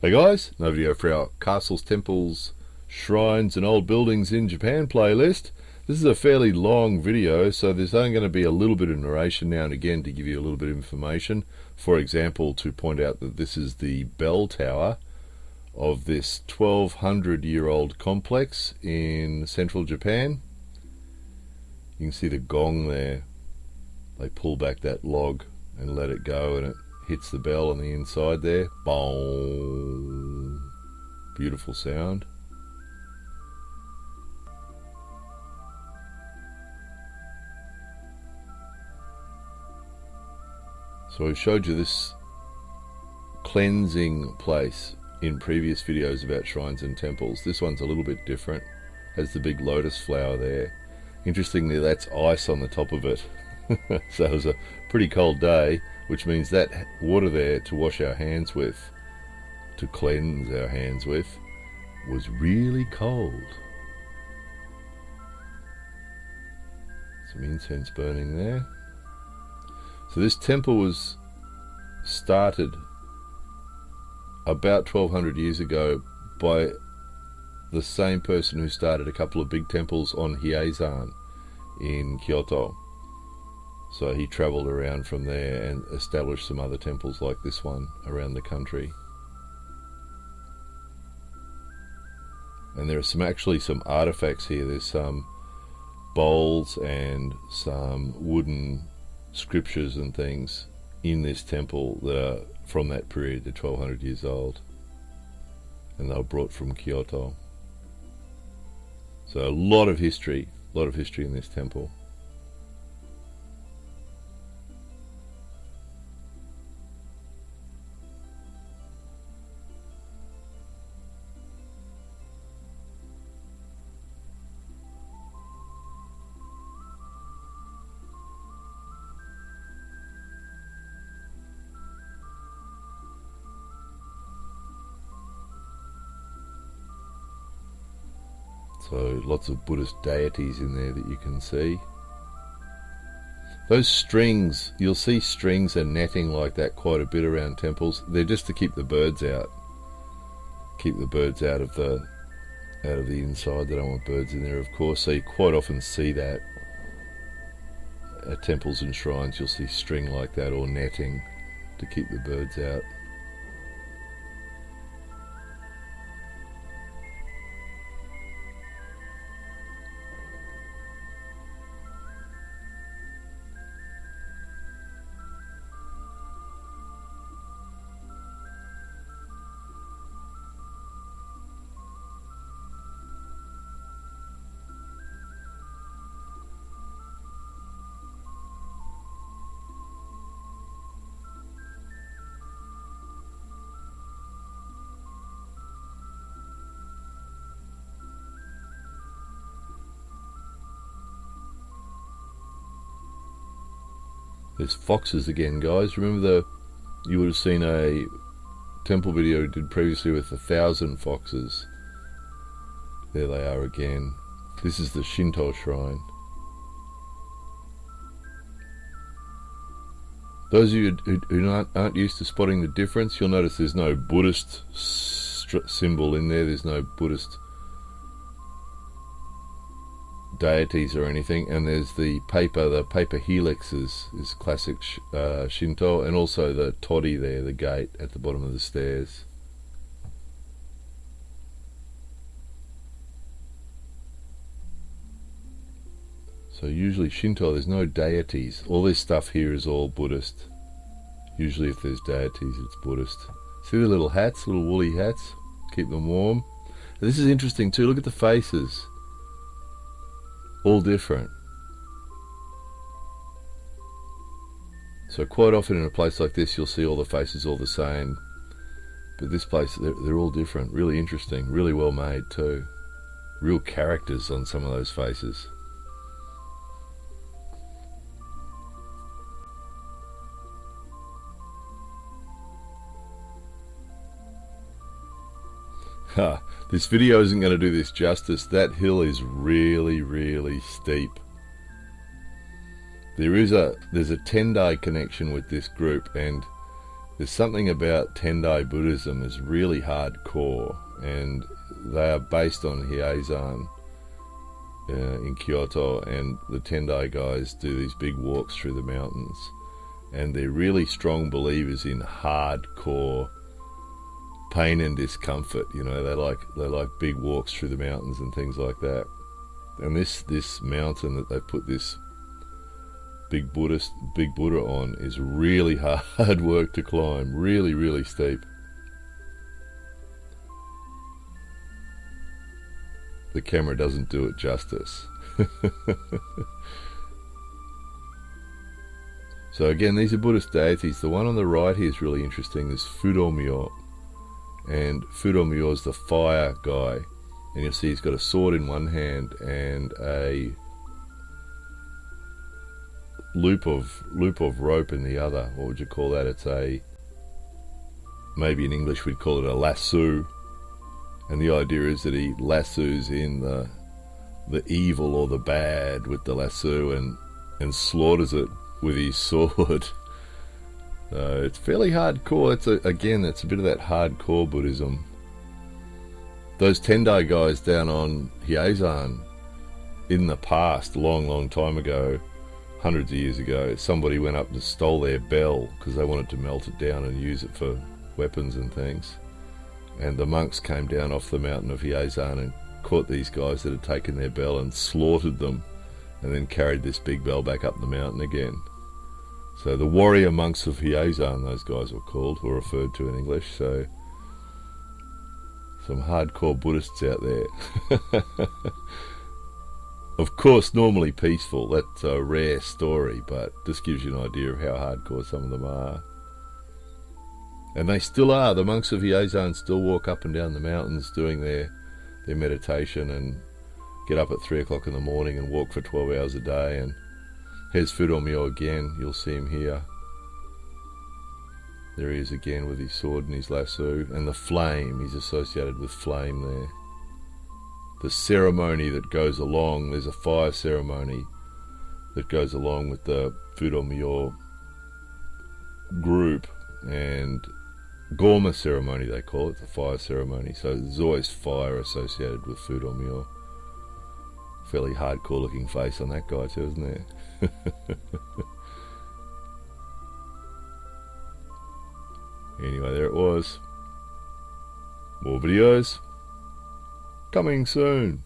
Hey guys, another video for our castles, temples, shrines and old buildings in Japan playlist. This is a fairly long video, so there's only going to be a little bit of narration now and again to give you a little bit of information. For example, to point out that this is the bell tower of this 1200-year-old complex in central Japan. You can see the gong there. They pull back that log and let it go and it hits the bell on the inside there. Boom. Beautiful sound. So I showed you this cleansing place in previous videos about shrines and temples. This one's a little bit different. Has the big lotus flower there. Interestingly, that's ice on the top of it. So it was a pretty cold day, which means that water there to wash our hands with, to cleanse our hands with, was really cold. Some incense burning there. So this temple was started about 1200 years ago by the same person who started a couple of big temples on Hieizan in Kyoto. So he travelled around from there and established some other temples like this one around the country. And there are actually some artifacts here. There's some bowls and some wooden scriptures and things in this temple that are from that period. They're 1200 years old. And they were brought from Kyoto. So a lot of history in this temple. So lots of Buddhist deities in there that you can see. Those strings, you'll see strings and netting like that quite a bit around temples. They're just to keep the birds out. Keep the birds out of the inside. They don't want birds in there, of course. So you quite often see that at temples and shrines. You'll see string like that or netting to keep the birds out. There's foxes again, guys. Remember you would have seen a temple video we did previously with 1,000 foxes. There they are again. This is the Shinto shrine. Those of you who aren't used to spotting the difference, you'll notice there's no Buddhist symbol in there. There's no Buddhist deities or anything, and there's the paper helix is classic Shinto, and also the torii there, the gate at the bottom of the stairs. So usually Shinto, there's no deities. All this stuff here is all Buddhist. Usually if there's deities, it's Buddhist. See the little hats, little woolly hats? Keep them warm. And this is interesting too. Look at the faces. All different. So quite often in a place like this you'll see all the faces all the same, but this place they're all different. Really interesting, really well made too. Real characters on some of those faces. This video isn't going to do this justice. That hill is really, really steep. There's a Tendai connection with this group, and There's something about Tendai Buddhism is really hardcore, and they are based on Hyeizan in Kyoto, and the Tendai guys do these big walks through the mountains, and they're really strong believers in hardcore pain and discomfort. You know, they like big walks through the mountains and things like that. And this mountain that they put this big Buddha on is really hard work to climb, really steep. The camera doesn't do it justice. So again, these are Buddhist deities. The one on the right here is really interesting. This Fudomyo, and Fudomyo is the fire guy, and you'll see he's got a sword in one hand and a loop of rope in the other. What would you call that? It's maybe in English we'd call it a lasso. And the idea is that he lassos in the evil or the bad with the lasso and slaughters it with his sword. It's fairly hardcore. It's a bit of that hardcore Buddhism. Those Tendai guys down on Hyeizan, in the past, long time ago, hundreds of years ago, somebody went up and stole their bell because they wanted to melt it down and use it for weapons and things. And the monks came down off the mountain of Hyeizan and caught these guys that had taken their bell and slaughtered them, and then carried this big bell back up the mountain again. So the warrior monks of Hyeizan, those guys were called, or referred to in English. So some hardcore Buddhists out there. Of course, normally peaceful. That's a rare story, but just gives you an idea of how hardcore some of them are. And they still are. The monks of Hyeizan still walk up and down the mountains doing their meditation, and get up at 3 o'clock in the morning and walk for 12 hours a day. And here's Fudomyo again. You'll see him here. There he is again with his sword and his lasso. And the flame, he's associated with flame there. The ceremony that goes along, there's a fire ceremony that goes along with the Fudomyo group, and Gorma ceremony they call it, the fire ceremony. So there's always fire associated with Fudomyo. Fairly hardcore looking face on that guy too, isn't there? Anyway, there it was. More videos coming soon.